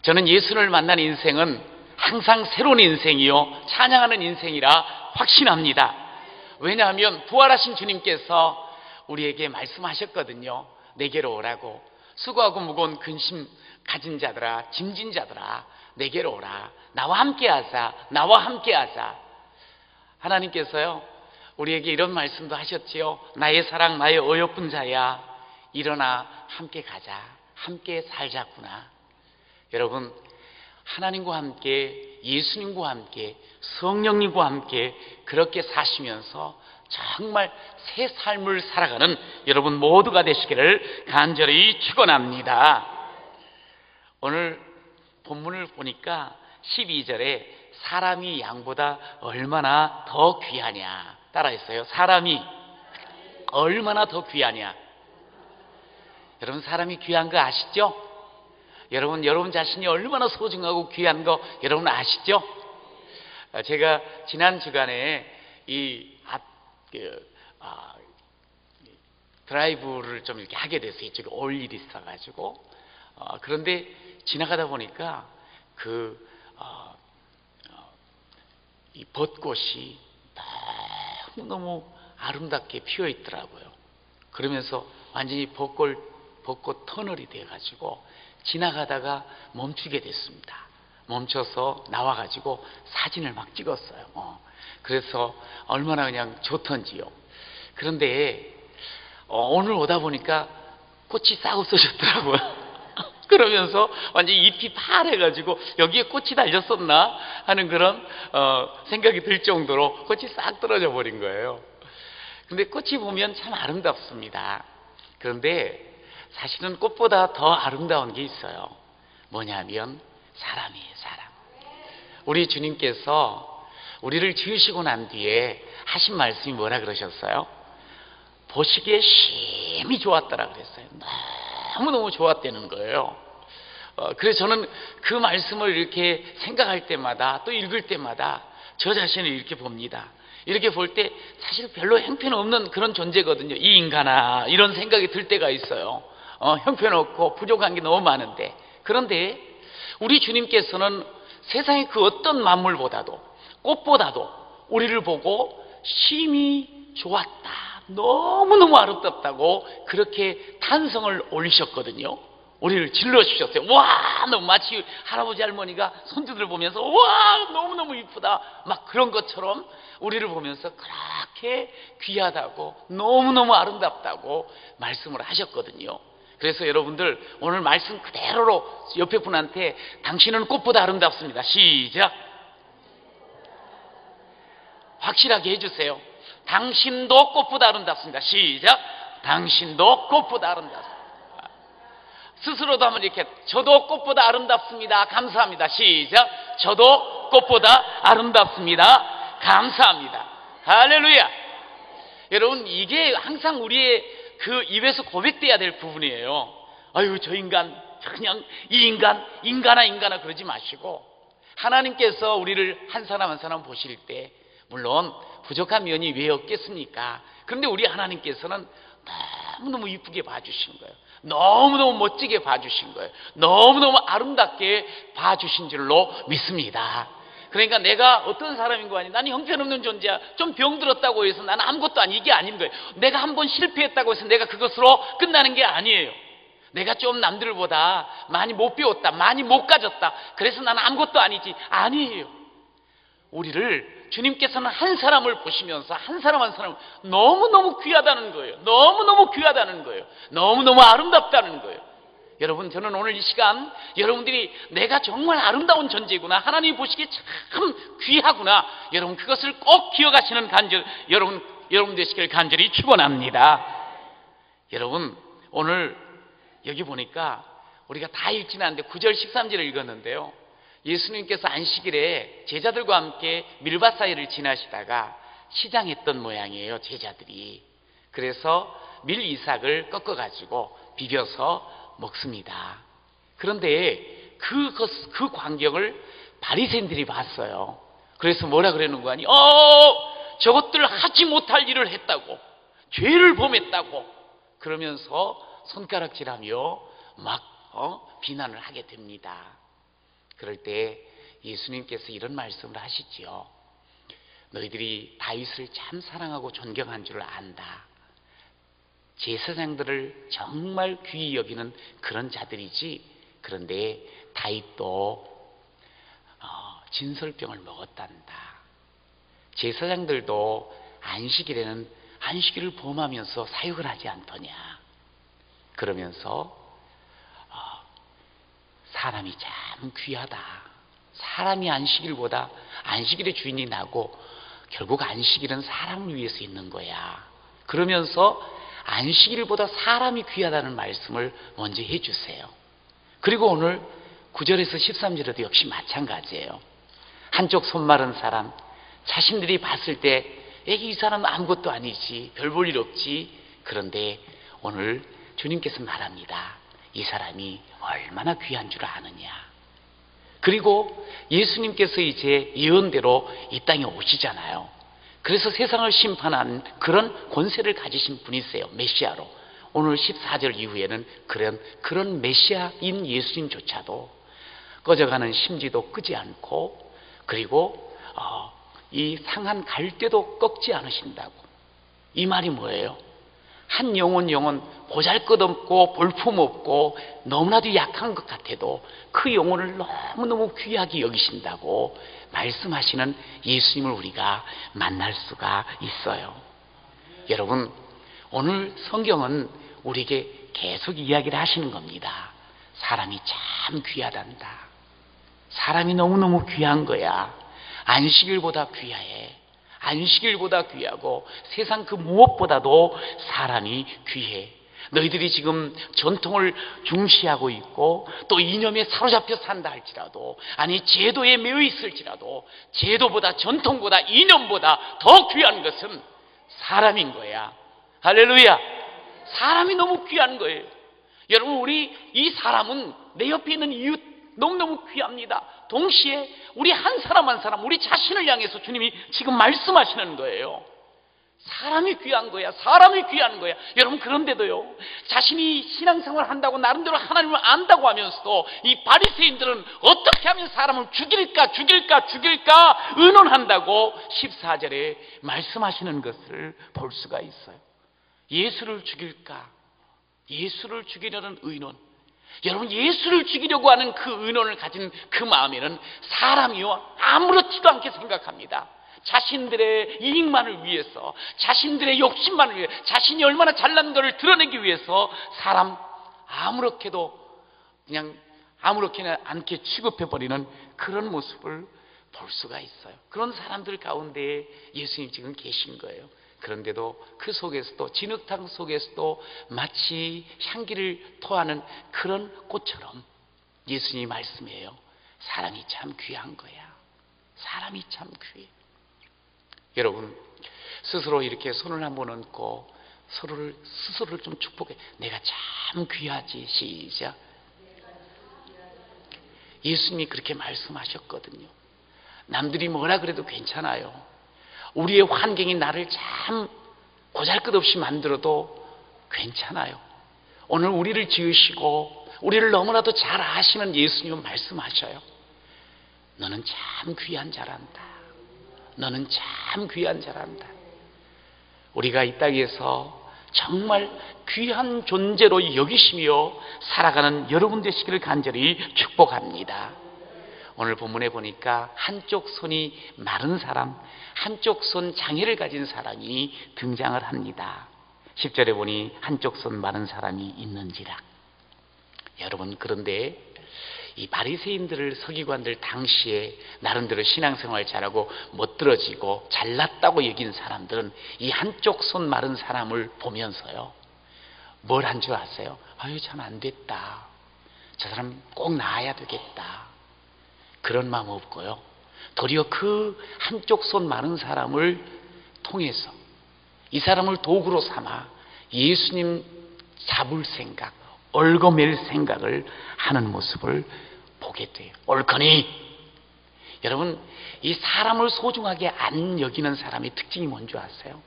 저는 예수를 만난 인생은 항상 새로운 인생이요 찬양하는 인생이라 확신합니다. 왜냐하면 부활하신 주님께서 우리에게 말씀하셨거든요. 내게로 오라고. 수고하고 무거운 근심 가진 자들아, 짐진 자들아, 내게로 오라. 나와 함께하자. 나와 함께하자. 하나님께서요 우리에게 이런 말씀도 하셨지요. 나의 사랑, 나의 어여쁜 자야, 일어나 함께 가자. 함께 살자꾸나. 여러분, 하나님과 함께, 예수님과 함께, 성령님과 함께 그렇게 사시면서 정말 새 삶을 살아가는 여러분 모두가 되시기를 간절히 축원합니다. 오늘 본문을 보니까 12절에 사람이 양보다 얼마나 더 귀하냐 따라했어요. 사람이 얼마나 더 귀하냐. 여러분, 사람이 귀한 거 아시죠? 여러분 자신이 얼마나 소중하고 귀한 거 여러분 아시죠? 제가 지난 주간에 드라이브를 좀 이렇게 하게 됐어요. 이쪽에 올 일이 있어가지고. 그런데 지나가다 보니까 이 벚꽃이 너무너무 아름답게 피어 있더라고요. 그러면서 완전히 벚꽃 터널이 돼가지고 지나가다가 멈추게 됐습니다. 멈춰서 나와가지고 사진을 막 찍었어요. 그래서 얼마나 그냥 좋던지요. 그런데 오늘 오다 보니까 꽃이 싹 없어졌더라고요. 그러면서 완전히 잎이 파래가지고 여기에 꽃이 달렸었나 하는 그런 생각이 들 정도로 꽃이 싹 떨어져 버린 거예요. 근데 꽃이 보면 참 아름답습니다. 그런데 사실은 꽃보다 더 아름다운 게 있어요. 뭐냐면 사람이에요. 사람. 우리 주님께서 우리를 지으시고 난 뒤에 하신 말씀이 뭐라 그러셨어요? 보시기에 심히 좋았더라 그랬어요. 너무너무 좋았다는 거예요. 그래서 저는 그 말씀을 이렇게 생각할 때마다 또 읽을 때마다 저 자신을 이렇게 봅니다. 이렇게 볼 때 사실 별로 형편없는 그런 존재거든요. 이 인간아, 이런 생각이 들 때가 있어요. 형편없고 부족한 게 너무 많은데, 그런데 우리 주님께서는 세상의 그 어떤 만물보다도 꽃보다도 우리를 보고 심히 좋았다, 너무너무 아름답다고 그렇게 탄성을 올리셨거든요. 우리를 질러주셨어요. 와, 너무 마치 할아버지 할머니가 손주들 보면서 와, 너무너무 이쁘다 막 그런 것처럼 우리를 보면서 그렇게 귀하다고 너무너무 아름답다고 말씀을 하셨거든요. 그래서 여러분들 오늘 말씀 그대로로 옆에 분한테 당신은 꽃보다 아름답습니다. 시작. 확실하게 해주세요. 당신도 꽃보다 아름답습니다. 시작. 당신도 꽃보다 아름답습니다. 스스로도 한번 이렇게, 저도 꽃보다 아름답습니다. 감사합니다. 시작. 저도 꽃보다 아름답습니다. 감사합니다. 할렐루야. 여러분, 이게 항상 우리의 그 입에서 고백돼야 될 부분이에요. 아유, 저 인간, 그냥 이 인간아 그러지 마시고, 하나님께서 우리를 한 사람 한 사람 보실 때 물론 부족한 면이 왜 없겠습니까? 그런데 우리 하나님께서는 너무너무 이쁘게 봐주신 거예요. 너무너무 멋지게 봐주신 거예요. 너무너무 아름답게 봐주신 줄로 믿습니다. 그러니까 내가 어떤 사람인 거 아니, 나는 형편없는 존재야. 좀 병들었다고 해서 나는 아무것도 아니, 이게 아닌 거예요. 내가 한번 실패했다고 해서 내가 그것으로 끝나는 게 아니에요. 내가 좀 남들보다 많이 못 배웠다, 많이 못 가졌다, 그래서 나는 아무것도 아니지. 아니에요. 우리를 주님께서는 한 사람을 보시면서 한 사람 한 사람 너무너무 귀하다는 거예요. 너무너무 귀하다는 거예요. 너무너무 아름답다는 거예요. 여러분, 저는 오늘 이 시간 여러분들이 내가 정말 아름다운 존재구나, 하나님이 보시기에 참 귀하구나, 여러분 그것을 꼭 기억하시는 여러분 되시길 간절히 축원합니다. 여러분, 오늘 여기 보니까 우리가 다 읽지는 않는데 9절 13절을 읽었는데요, 예수님께서 안식일에 제자들과 함께 밀밭 사이를 지나시다가 시장했던 모양이에요, 제자들이. 그래서 밀 이삭을 꺾어가지고 비벼서 먹습니다. 그런데 그 광경을 바리새인들이 봤어요. 그래서 뭐라 그러는 거 아니? 저것들 하지 못할 일을 했다고, 죄를 범했다고 그러면서 손가락질하며 막 비난을 하게 됩니다. 그럴 때 예수님께서 이런 말씀을 하시지요. 너희들이 다윗을 참 사랑하고 존경한 줄 안다. 제사장들을 정말 귀히 여기는 그런 자들이지. 그런데 다윗도 진설병을 먹었단다. 제사장들도 안식일에는 안식일을 범하면서 사역을 하지 않더냐. 그러면서 사람이 참 귀하다. 사람이 안식일보다 안식일의 주인이 나고 결국 안식일은 사람을 위해서 있는 거야. 그러면서 안식일보다 사람이 귀하다는 말씀을 먼저 해주세요. 그리고 오늘 9절에서 13절에도 역시 마찬가지예요. 한쪽 손 마른 사람, 자신들이 봤을 때 이 사람은 아무것도 아니지, 별 볼 일 없지. 그런데 오늘 주님께서 말합니다. 이 사람이 얼마나 귀한 줄 아느냐. 그리고 예수님께서 이제 예언대로 이 땅에 오시잖아요. 그래서 세상을 심판한 그런 권세를 가지신 분이세요. 메시아로. 오늘 14절 이후에는 그런 메시아인 예수님조차도 꺼져가는 심지도 끄지 않고, 그리고 이 상한 갈대도 꺾지 않으신다고. 이 말이 뭐예요? 한 영혼 보잘것없고 볼품없고 너무나도 약한 것 같아도 그 영혼을 너무너무 귀하게 여기신다고 말씀하시는 예수님을 우리가 만날 수가 있어요. 여러분, 오늘 성경은 우리에게 계속 이야기를 하시는 겁니다. 사람이 참 귀하단다. 사람이 너무너무 귀한 거야. 안식일보다 귀해. 안식일보다 귀하고 세상 그 무엇보다도 사람이 귀해. 너희들이 지금 전통을 중시하고 있고 또 이념에 사로잡혀 산다 할지라도, 아니 제도에 매여 있을지라도 제도보다 전통보다 이념보다 더 귀한 것은 사람인 거야. 할렐루야. 사람이 너무 귀한 거예요. 여러분, 우리 이 사람은 내 옆에 있는 이웃 너무너무 귀합니다. 동시에 우리 한 사람 한 사람, 우리 자신을 향해서 주님이 지금 말씀하시는 거예요. 사람이 귀한 거야. 사람이 귀한 거야. 여러분, 그런데도요, 자신이 신앙생활을 한다고 나름대로 하나님을 안다고 하면서도 이 바리새인들은 어떻게 하면 사람을 죽일까 의논한다고 14절에 말씀하시는 것을 볼 수가 있어요. 예수를 죽일까? 예수를 죽이려는 의논. 여러분, 예수를 죽이려고 하는 그 의논을 가진 그 마음에는 사람이요 아무렇지도 않게 생각합니다. 자신들의 이익만을 위해서, 자신들의 욕심만을 위해, 자신이 얼마나 잘난 것을 드러내기 위해서 사람 아무렇게도 그냥 아무렇게나 않게 취급해버리는 그런 모습을 볼 수가 있어요. 그런 사람들 가운데 예수님 지금 계신 거예요. 그런데도 그 속에서도, 진흙탕 속에서도 마치 향기를 토하는 그런 꽃처럼 예수님이 말씀해요. 사람이 참 귀한 거야. 사람이 참 귀해. 여러분, 스스로 이렇게 손을 한번 얹고 스스로를 좀 축복해. 내가 참 귀하지. 시작. 예수님이 그렇게 말씀하셨거든요. 남들이 뭐라 그래도 괜찮아요. 우리의 환경이 나를 참 보잘것없이 만들어도 괜찮아요. 오늘 우리를 지으시고 우리를 너무나도 잘 아시는 예수님은 말씀하셔요. 너는 참 귀한 자란다. 너는 참 귀한 자란다. 우리가 이 땅에서 정말 귀한 존재로 여기시며 살아가는 여러분 되시기를 간절히 축복합니다. 오늘 본문에 보니까 한쪽 손이 마른 사람, 한쪽 손 장애를 가진 사람이 등장을 합니다. 10절에 보니 한쪽 손 마른 사람이 있는지라. 여러분, 그런데 이 바리새인들을, 서기관들 당시에 나름대로 신앙생활 잘하고 멋들어지고 잘났다고 여긴 사람들은 이 한쪽 손 마른 사람을 보면서요, 뭘 한 줄 아세요? 아유, 참 안 됐다. 저 사람 꼭 나아야 되겠다. 그런 마음 없고요, 도리어 그 한쪽 손 마른 사람을 통해서 이 사람을 도구로 삼아 예수님 잡을 생각, 얽어맬 생각을 하는 모습을 보게 돼요. 옳거니. 여러분, 이 사람을 소중하게 안 여기는 사람의 특징이 뭔지 아세요?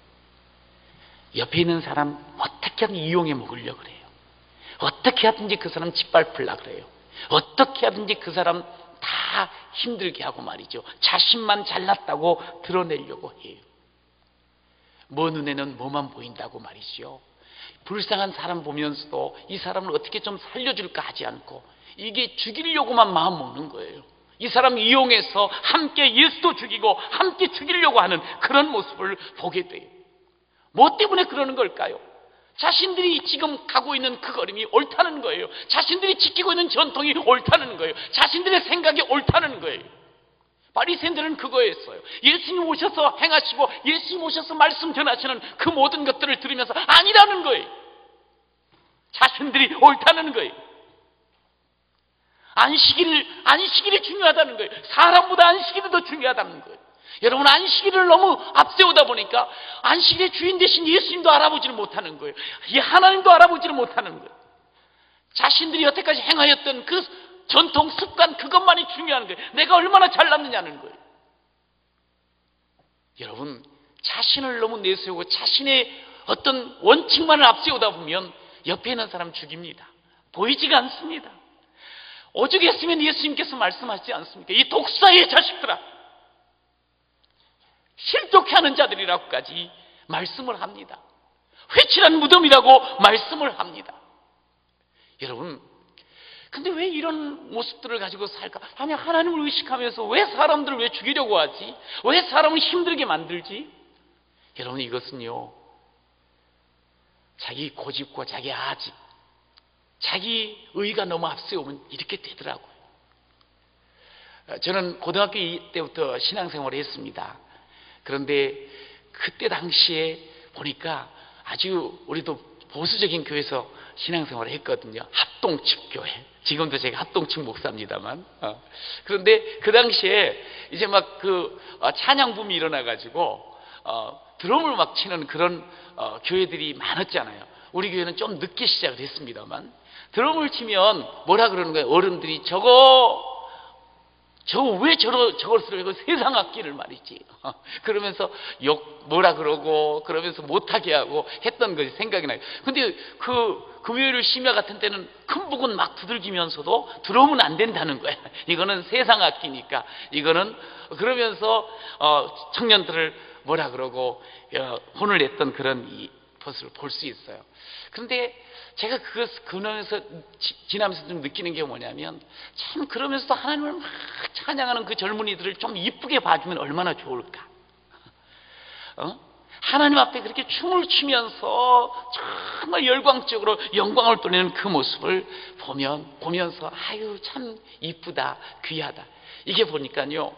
옆에 있는 사람 어떻게 하든 이용해 먹으려고 그래요. 어떻게 하든지 그 사람 짓밟으려고 그래요. 어떻게 하든지 그 사람 다 다 힘들게 하고 말이죠. 자신만 잘났다고 드러내려고 해요. 뭐 눈에는 뭐만 보인다고 말이죠. 불쌍한 사람 보면서도 이 사람을 어떻게 좀 살려줄까 하지 않고 이게 죽이려고만 마음 먹는 거예요. 이 사람 이용해서 함께 예수도 죽이고 함께 죽이려고 하는 그런 모습을 보게 돼요. 뭐 때문에 그러는 걸까요? 자신들이 지금 가고 있는 그 걸음이 옳다는 거예요. 자신들이 지키고 있는 전통이 옳다는 거예요. 자신들의 생각이 옳다는 거예요. 바리새인들은 그거였어요. 예수님 오셔서 행하시고 예수님 오셔서 말씀 전하시는 그 모든 것들을 들으면서 아니라는 거예요. 자신들이 옳다는 거예요. 안식일이 중요하다는 거예요. 사람보다 안식일이 더 중요하다는 거예요. 여러분, 안식일을 너무 앞세우다 보니까 안식일의 주인 대신 예수님도 알아보지를 못하는 거예요. 이 하나님도 알아보지를 못하는 거예요. 자신들이 여태까지 행하였던 그 전통, 습관, 그것만이 중요한 거예요. 내가 얼마나 잘났느냐는 거예요. 여러분, 자신을 너무 내세우고 자신의 어떤 원칙만을 앞세우다 보면 옆에 있는 사람 죽입니다. 보이지가 않습니다. 오죽했으면 예수님께서 말씀하시지 않습니까? 이 독사의 자식들아, 실족해 하는 자들이라고까지 말씀을 합니다. 회칠한 무덤이라고 말씀을 합니다. 여러분, 근데 왜 이런 모습들을 가지고 살까? 아니, 하나님을 의식하면서 왜 사람들을 왜 죽이려고 하지? 왜 사람을 힘들게 만들지? 여러분, 이것은요, 자기 고집과 자기 아집, 자기 의가 너무 앞세우면 이렇게 되더라고요. 저는 고등학교 때부터 신앙생활을 했습니다. 그런데 그때 당시에 보니까 아주 우리도 보수적인 교회에서 신앙생활을 했거든요. 합동측 교회. 지금도 제가 합동측 목사입니다만. 그런데 그 당시에 이제 막 찬양 붐이 일어나가지고 드럼을 막 치는 그런 교회들이 많았잖아요. 우리 교회는 좀 늦게 시작을 했습니다만, 드럼을 치면 뭐라 그러는 거예요? 어른들이 저거 왜 저걸 쓰려고 세상 악기를 말이지. 그러면서 뭐라 그러고 그러면서 못하게 하고 했던 것이 생각이 나요. 근데 금요일 심야 같은 때는 큰 북은 막 두들기면서도 드럼은 안 된다는 거야. 이거는 세상 악기니까. 이거는 그러면서 청년들을 뭐라 그러고 혼을 냈던 그런 것을 볼 수 있어요. 그런데 제가 그러면서 지나면서 좀 느끼는 게 뭐냐면, 참 그러면서도 하나님을 막 찬양하는 그 젊은이들을 좀 이쁘게 봐주면 얼마나 좋을까. 하나님 앞에 그렇게 춤을 추면서 정말 열광적으로 영광을 돌리는 그 모습을 보면서 아유, 참 이쁘다, 귀하다. 이게 보니까요,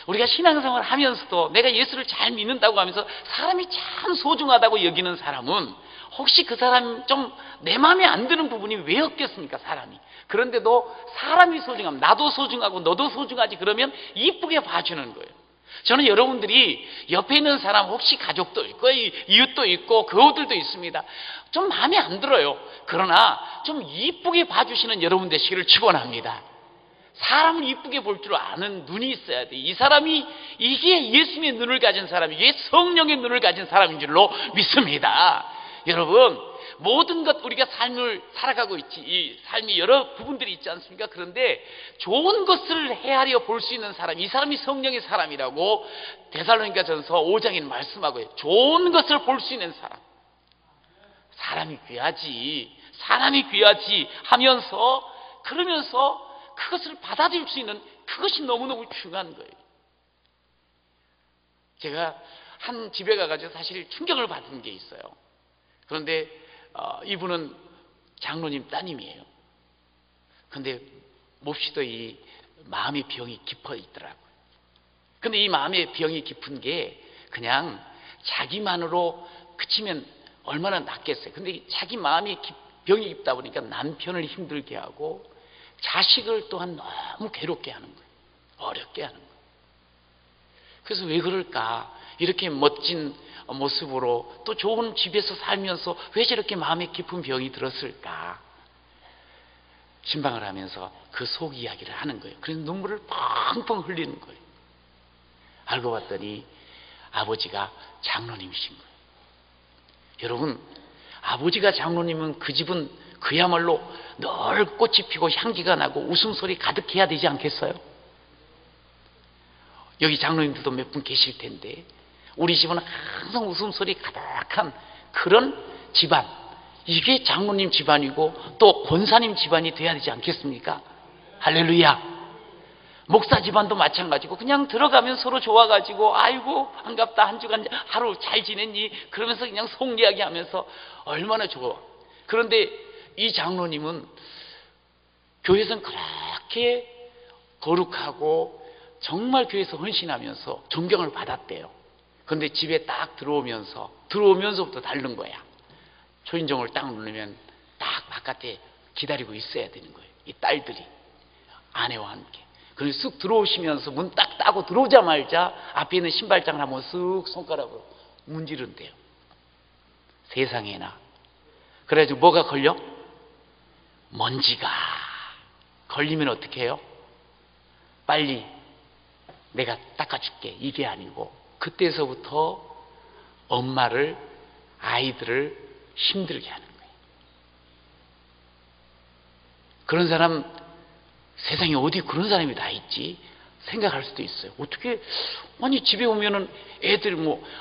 우리가 신앙생활을 하면서도 내가 예수를 잘 믿는다고 하면서 사람이 참 소중하다고 여기는 사람은 혹시 그 사람 좀 내 마음에 안 드는 부분이 왜 없겠습니까, 사람이. 그런데도 사람이 소중하면 나도 소중하고 너도 소중하지, 그러면 이쁘게 봐주는 거예요. 저는 여러분들이 옆에 있는 사람, 혹시 가족도 있고 이웃도 있고 그우들도 있습니다. 좀 마음에 안 들어요. 그러나 좀 이쁘게 봐주시는 여러분 되시기를 축원합니다. 사람을 이쁘게 볼 줄 아는 눈이 있어야 돼. 이 사람이 이게 예수님의 눈을 가진 사람이, 이게 성령의 눈을 가진 사람인 줄로 믿습니다. 여러분, 모든 것 우리가 삶을 살아가고 있지, 이 삶이 여러 부분들이 있지 않습니까? 그런데 좋은 것을 헤아려 볼 수 있는 사람, 이 사람이 성령의 사람이라고 데살로니가전서 5장에 말씀하고 있어요. 좋은 것을 볼 수 있는 사람, 사람이 귀하지 하면서, 그러면서 그것을 받아들일 수 있는, 그것이 너무너무 중요한 거예요. 제가 한 집에 가가지고 사실 충격을 받은 게 있어요. 그런데 이분은 장로님 따님이에요. 그런데 몹시도 이 마음의 병이 깊어 있더라고요. 근데 이 마음의 병이 깊은 게 그냥 자기만으로 그치면 얼마나 낫겠어요. 근데 자기 마음이 병이 깊다 보니까 남편을 힘들게 하고 자식을 또한 너무 괴롭게 하는 거예요. 어렵게 하는 거예요. 그래서 왜 그럴까? 이렇게 멋진 모습으로 또 좋은 집에서 살면서 왜 저렇게 마음에 깊은 병이 들었을까? 신방을 하면서 그 속 이야기를 하는 거예요. 그래서 눈물을 펑펑 흘리는 거예요. 알고 봤더니 아버지가 장로님이신 거예요. 여러분, 아버지가 장로님은 그 집은 그야말로 늘 꽃이 피고 향기가 나고 웃음소리 가득해야 되지 않겠어요? 여기 장로님들도 몇 분 계실 텐데 우리 집은 항상 웃음소리 가득한 그런 집안, 이게 장로님 집안이고 또 권사님 집안이 돼야 되지 않겠습니까? 할렐루야. 목사 집안도 마찬가지고 그냥 들어가면 서로 좋아가지고 아이고 반갑다, 한 주간 하루 잘 지냈니? 그러면서 그냥 속 이야기하면서 얼마나 좋아. 그런데 이 장로님은 교회에서는 그렇게 거룩하고 정말 교회에서 헌신하면서 존경을 받았대요. 그런데 집에 딱 들어오면서부터 다른 거야. 초인종을 딱 누르면 딱 바깥에 기다리고 있어야 되는 거예요. 이 딸들이 아내와 함께. 그래서 쑥 들어오시면서 문 딱 따고 들어오자마자 앞에 있는 신발장을 한번 쓱 손가락으로 문지른대요. 세상에나. 그래가지고 뭐가 걸려? 먼지가 걸리면 어떻게 해요? 빨리 내가 닦아줄게, 이게 아니고 그때서부터 엄마를, 아이들을 힘들게 하는 거예요. 그런 사람 세상에 어디 그런 사람이 다 있지 생각할 수도 있어요. 어떻게 아니 집에 오면은 애들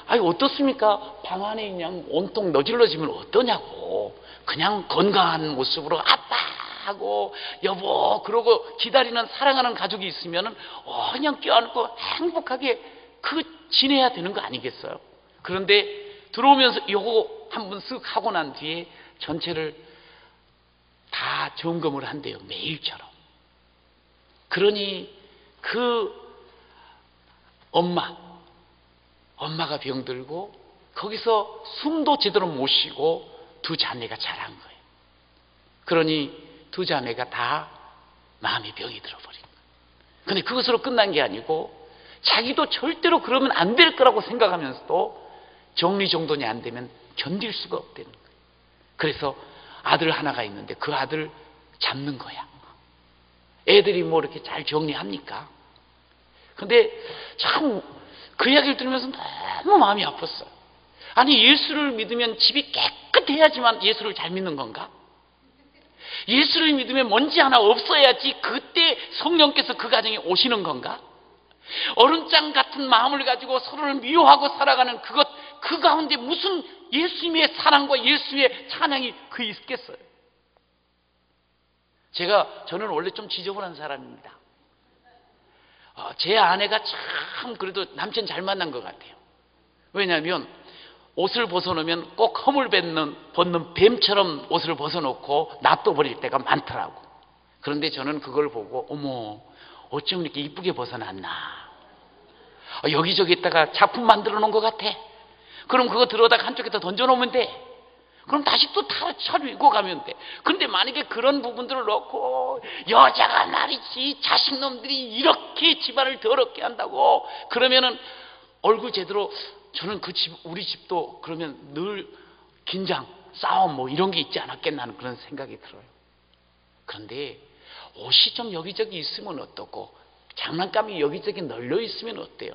아니 어떻습니까? 방 안에 그냥 온통 너질러지면 어떠냐고. 그냥 건강한 모습으로 아빠 하고 여보 그러고 기다리는 사랑하는 가족이 있으면은 그냥 껴안고 행복하게 지내야 되는 거 아니겠어요? 그런데 들어오면서 요거 한번 쓱 하고 난 뒤에 전체를 다 점검을 한대요. 매일처럼. 그러니 그 엄마가 병들고 거기서 숨도 제대로 못 쉬고 두 자매가 자란 거예요. 그러니 두 자매가 다 마음의 병이 들어버린 거예요. 근데 그것으로 끝난 게 아니고 자기도 절대로 그러면 안 될 거라고 생각하면서도 정리정돈이 안 되면 견딜 수가 없다는 거예요. 그래서 아들 하나가 있는데 그 아들 잡는 거야. 애들이 이렇게 잘 정리합니까? 근데 참 그 이야기를 들으면서 너무 마음이 아팠어요. 아니 예수를 믿으면 집이 깨끗해야지만 예수를 잘 믿는 건가? 예수를 믿으면 먼지 하나 없어야지 그때 성령께서 그 가정에 오시는 건가? 얼음장 같은 마음을 가지고 서로를 미워하고 살아가는 그 가운데 무슨 예수님의 사랑과 예수님의 찬양이 있겠어요? 저는 원래 좀 지저분한 사람입니다. 제 아내가 참 그래도 남편 잘 만난 것 같아요. 왜냐하면 옷을 벗어놓으면 꼭 허물 벗는 뱀처럼 옷을 벗어놓고 놔둬버릴 때가 많더라고. 그런데 저는 그걸 보고 어머 어쩜 이렇게 이쁘게 벗어놨나. 여기저기다가 작품 만들어 놓은 것 같아. 그럼 그거 들어다가 한쪽에다 던져놓으면 돼. 그럼 다시 또 차리고 가면 돼. 근데 만약에 그런 부분들을 넣고 여자가 말이지 자식놈들이 이렇게 집안을 더럽게 한다고 그러면은 얼굴 제대로 저는 우리 집도 그러면 늘 긴장, 싸움 이런 게 있지 않았겠나 하는 그런 생각이 들어요. 그런데 옷이 좀 여기저기 있으면 어떻고 장난감이 여기저기 널려 있으면 어때요?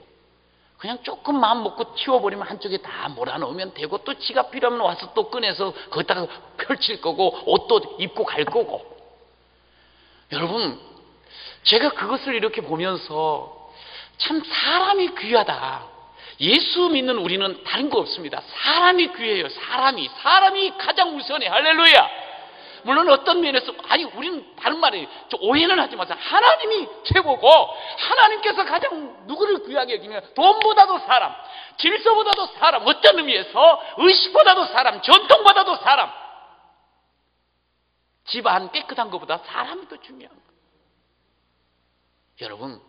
그냥 조금 마음 먹고 치워버리면 한쪽에 다 몰아넣으면 되고 또 지가 필요하면 와서 또 꺼내서 거기다가 펼칠 거고 옷도 입고 갈 거고. 여러분 제가 그것을 이렇게 보면서 참 사람이 귀하다. 예수 믿는 우리는 다른 거 없습니다. 사람이 귀해요. 사람이 가장 우선해. 할렐루야. 물론 어떤 면에서 우리는 다른 말이에요. 오해는 하지 마세요. 하나님이 최고고 하나님께서 가장 누구를 귀하게 여기면 돈보다도 사람, 질서보다도 사람, 어떤 의미에서 의식보다도 사람, 전통보다도 사람, 집안 깨끗한 것보다 사람이 더 중요한 거예요. 여러분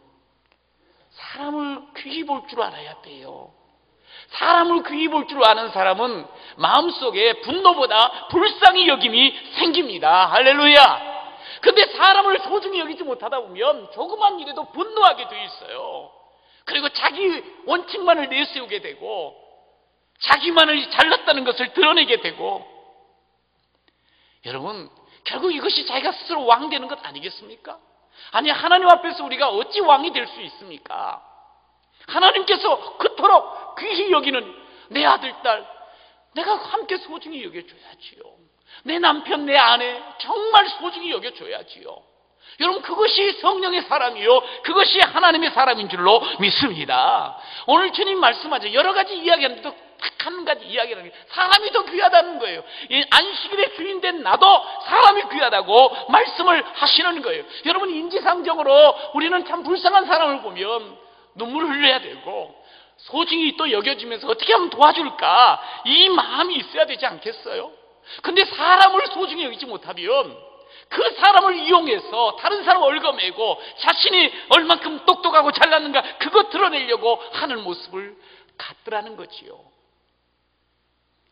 사람을 귀히 볼 줄 알아야 돼요. 사람을 귀히 볼 줄 아는 사람은 마음속에 분노보다 불쌍히 여김이 생깁니다. 할렐루야. 근데 사람을 소중히 여기지 못하다 보면 조그만 일에도 분노하게 돼 있어요. 그리고 자기 원칙만을 내세우게 되고 자기만을 잘났다는 것을 드러내게 되고 여러분 결국 이것이 자기가 스스로 왕 되는 것 아니겠습니까? 아니 하나님 앞에서 우리가 어찌 왕이 될 수 있습니까? 하나님께서 그토록 귀히 여기는 내 아들, 딸 내가 함께 소중히 여겨줘야지요. 내 남편, 내 아내 정말 소중히 여겨줘야지요. 여러분, 그것이 성령의 사람이요, 그것이 하나님의 사람인 줄로 믿습니다. 오늘 주님 말씀하죠. 여러 가지 이야기하는데도 딱 한 가지 이야기라는 게 사람이 더 귀하다는 거예요. 이 안식일의 주인된 나도 사람이 귀하다고 말씀을 하시는 거예요. 여러분, 인지상정으로 우리는 참 불쌍한 사람을 보면 눈물을 흘려야 되고 소중히 또 여겨지면서 어떻게 하면 도와줄까, 이 마음이 있어야 되지 않겠어요? 근데 사람을 소중히 여기지 못하면 그 사람을 이용해서 다른 사람을 얽어매고 자신이 얼만큼 똑똑하고 잘났는가 그거 드러내려고 하는 모습을 갖더라는 거지요.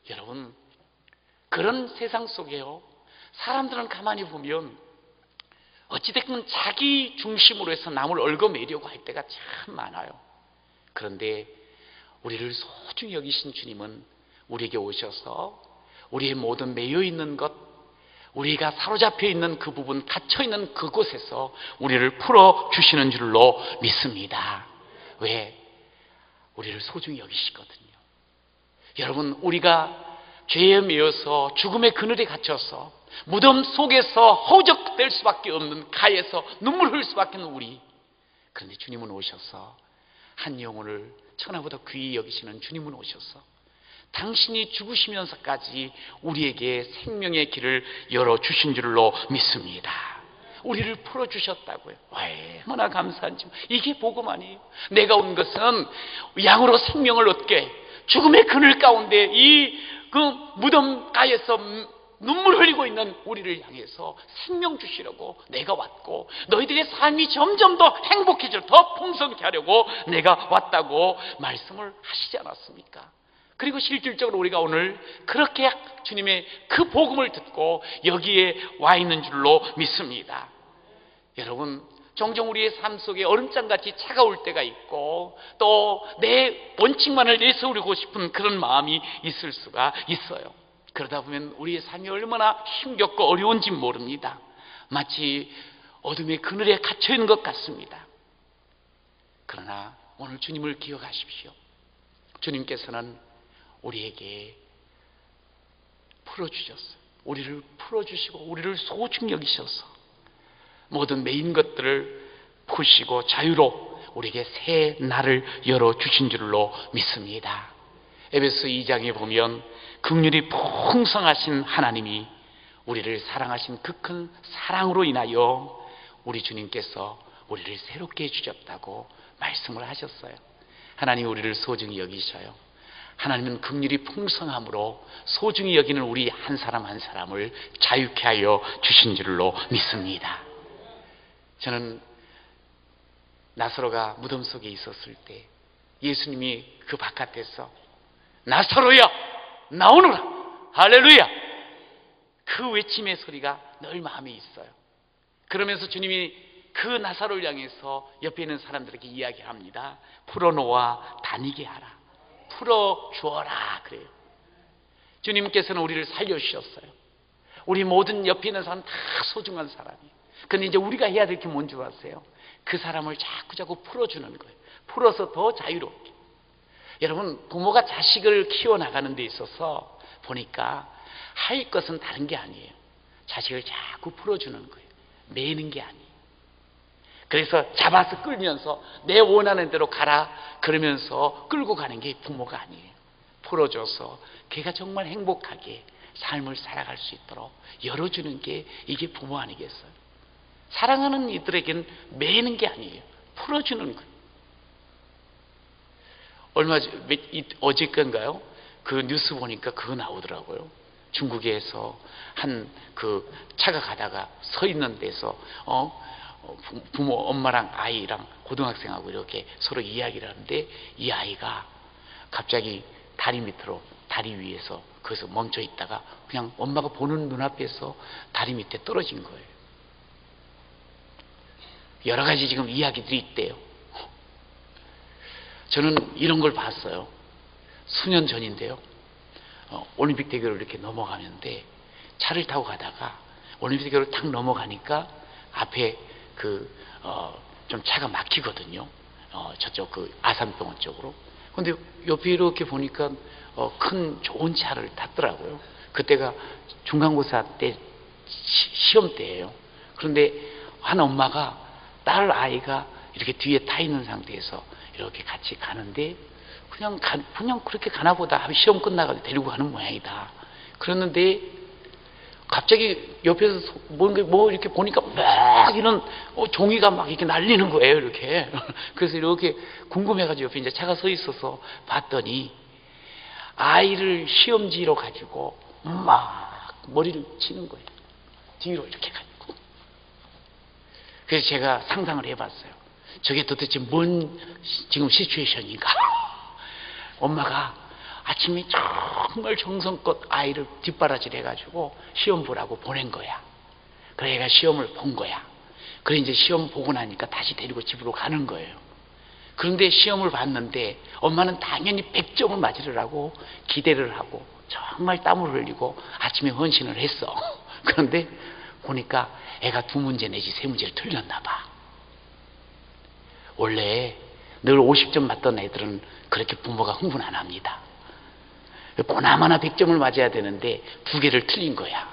여러분, 그런 세상 속에요, 사람들은 가만히 보면 어찌됐든 자기 중심으로 해서 남을 얽어매려고 할 때가 참 많아요. 그런데 우리를 소중히 여기신 주님은 우리에게 오셔서 우리의 모든 매여있는 것, 우리가 사로잡혀 있는 그 부분, 갇혀 있는 그곳에서 우리를 풀어주시는 줄로 믿습니다. 왜? 우리를 소중히 여기시거든요. 여러분, 우리가 죄에 매여서 죽음의 그늘에 갇혀서 무덤 속에서 허우적될 수밖에 없는 가에서 눈물 흘릴 수밖에 없는 우리, 그런데 주님은 오셔서 한 영혼을 천하보다 귀히 여기시는 주님은 오셔서 당신이 죽으시면서까지 우리에게 생명의 길을 열어주신 줄로 믿습니다. 우리를 풀어주셨다고요. 얼마나 감사한지. 이게 복음 아니에요? 내가 온 것은 양으로 생명을 얻게, 죽음의 그늘 가운데 그 무덤가에서 눈물 흘리고 있는 우리를 향해서 생명 주시려고 내가 왔고, 너희들의 삶이 점점 더 행복해져 더 풍성케 하려고 내가 왔다고 말씀을 하시지 않았습니까? 그리고 실질적으로 우리가 오늘 그렇게 주님의 그 복음을 듣고 여기에 와 있는 줄로 믿습니다. 여러분, 종종 우리의 삶 속에 얼음장같이 차가울 때가 있고 또 내 원칙만을 내세우고 싶은 그런 마음이 있을 수가 있어요. 그러다 보면 우리의 삶이 얼마나 힘겹고 어려운지 모릅니다. 마치 어둠의 그늘에 갇혀있는 것 같습니다. 그러나 오늘 주님을 기억하십시오. 주님께서는 우리에게 풀어주셨어요. 우리를 풀어주시고 우리를 소중히 여기셔서 모든 매인 것들을 푸시고 자유로 우리에게 새 날을 열어주신 줄로 믿습니다. 에베소 2장에 보면 긍휼이 풍성하신 하나님이 우리를 사랑하신 그 큰 사랑으로 인하여 우리 주님께서 우리를 새롭게 해주셨다고 말씀을 하셨어요. 하나님 우리를 소중히 여기셔요. 하나님은 긍휼이 풍성함으로 소중히 여기는 우리 한 사람 한 사람을 자유케 하여 주신 줄로 믿습니다. 저는 나사로가 무덤 속에 있었을 때 예수님이 그 바깥에서 나사로야 나오너라 할렐루야, 그 외침의 소리가 늘 마음에 있어요. 그러면서 주님이 그 나사로를 향해서 옆에 있는 사람들에게 이야기합니다. 풀어놓아 다니게 하라, 풀어주어라 그래요. 주님께서는 우리를 살려주셨어요. 우리 모든 옆에 있는 사람 다 소중한 사람이에요. 근데 이제 우리가 해야 될 게 뭔 줄 아세요? 그 사람을 자꾸 풀어주는 거예요. 풀어서 더 자유롭게. 여러분, 부모가 자식을 키워나가는 데 있어서 보니까 할 것은 다른 게 아니에요. 자식을 자꾸 풀어주는 거예요. 매는 게 아니에요. 그래서 잡아서 끌면서 내 원하는 대로 가라 그러면서 끌고 가는 게 부모가 아니에요. 풀어줘서 걔가 정말 행복하게 삶을 살아갈 수 있도록 열어주는 게 이게 부모 아니겠어요? 사랑하는 이들에겐 매는 게 아니에요. 풀어주는 거예요. 어제건가요? 그 뉴스 보니까 그거 나오더라고요. 중국에서 한 그 차가 가다가 서 있는 데서 부모 엄마랑 아이랑 고등학생하고 이렇게 서로 이야기를 하는데 이 아이가 갑자기 다리 밑으로 다리 위에서 거기서 멈춰 있다가 그냥 엄마가 보는 눈앞에서 다리 밑에 떨어진 거예요. 여러 가지 지금 이야기들이 있대요. 저는 이런 걸 봤어요. 수년 전인데요. 올림픽 대교를 이렇게 넘어가는데 차를 타고 가다가 올림픽 대교를 탁 넘어가니까 앞에 좀 차가 막히거든요. 저쪽 그 아산병원 쪽으로. 근데 옆에 이렇게 보니까 큰 좋은 차를 탔더라고요. 그때가 중간고사 때 시험 때예요. 그런데 한 엄마가 딸 아이가 이렇게 뒤에 타 있는 상태에서 이렇게 같이 가는데 그냥 그렇게 가나 보다 하고 시험 끝나가지고 데리고 가는 모양이다. 그랬는데 갑자기 옆에서 뭐 이렇게 보니까 막 이런 종이가 막 이렇게 날리는 거예요, 이렇게. 그래서 이렇게 궁금해가지고 옆에 이제 차가 서 있어서 봤더니 아이를 시험지로 가지고 막 머리를 치는 거예요. 뒤로 이렇게 가지고. 그래서 제가 상상을 해봤어요. 저게 도대체 뭔 지금 시츄에이션인가? 엄마가 아침에 정말 정성껏 아이를 뒷바라질 해가지고 시험 보라고 보낸 거야. 그래 얘가 시험을 본 거야. 그래 이제 시험 보고 나니까 다시 데리고 집으로 가는 거예요. 그런데 시험을 봤는데 엄마는 당연히 100점을 맞으려고 기대를 하고 정말 땀을 흘리고 아침에 헌신을 했어. 그런데 보니까 애가 2문제 내지 3문제를 틀렸나 봐. 원래 늘 50점 맞던 애들은 그렇게 부모가 흥분 안 합니다. 보나마나 100점을 맞아야 되는데 2개를 틀린 거야.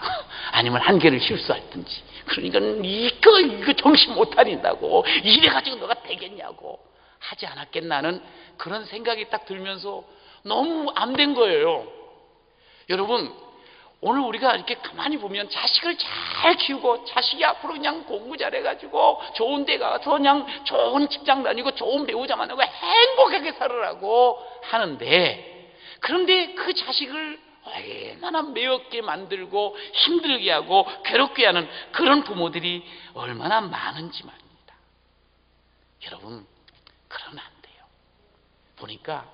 아니면 1개를 실수했든지. 그러니까 이거 정신 못 차린다고 이래가지고 너가 되겠냐고 하지 않았겠나는 그런 생각이 딱 들면서 너무 안 된 거예요. 여러분, 오늘 우리가 이렇게 가만히 보면 자식을 잘 키우고 자식이 앞으로 그냥 공부 잘해가지고 좋은 데 가서 그냥 좋은 직장 다니고 좋은 배우자 만나고 행복하게 살으라고 하는데, 그런데 그 자식을 얼마나 매엽게 만들고 힘들게 하고 괴롭게 하는 그런 부모들이 얼마나 많은지 말입니다. 여러분, 그러면 안 돼요. 보니까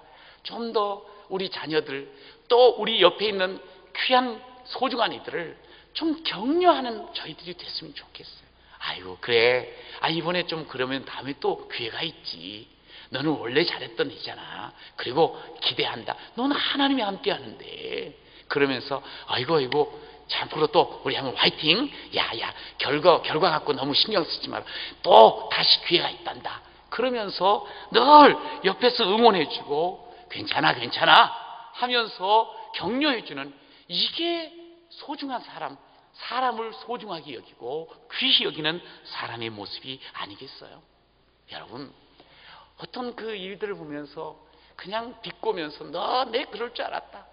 좀 더 우리 자녀들 또 우리 옆에 있는 귀한 소중한 이들을 좀 격려하는 저희들이 됐으면 좋겠어요. 아이고 그래, 이번에 좀 그러면 다음에 또 기회가 있지. 너는 원래 잘했던 애잖아. 그리고 기대한다. 너는 하나님이 함께 하는데. 그러면서 아이고 참고로 또 우리 한번 화이팅. 야야 결과 갖고 너무 신경 쓰지 마라. 또 다시 기회가 있단다. 그러면서 늘 옆에서 응원해주고 괜찮아 하면서 격려해주는, 이게 소중한 사람을 소중하게 여기고 귀히 여기는 사람의 모습이 아니겠어요? 여러분, 어떤 그 일들을 보면서 그냥 비꼬면서 너 내 그럴 줄 알았다.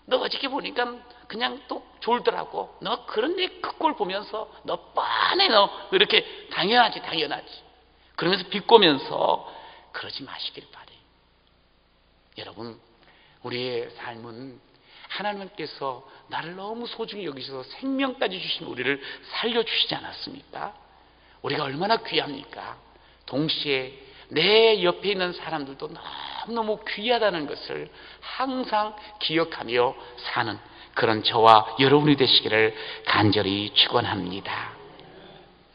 너 어저께 보니까 그냥 또 졸더라고. 너 그런 내 그 꼴 보면서 너 뻔해 너 이렇게 당연하지. 그러면서 비꼬면서 그러지 마시길 바래요. 여러분, 우리의 삶은 하나님께서 나를 너무 소중히 여기셔서 생명까지 주신 우리를 살려주시지 않았습니까? 우리가 얼마나 귀합니까? 동시에 내 옆에 있는 사람들도 너무너무 귀하다는 것을 항상 기억하며 사는 그런 저와 여러분이 되시기를 간절히 축원합니다.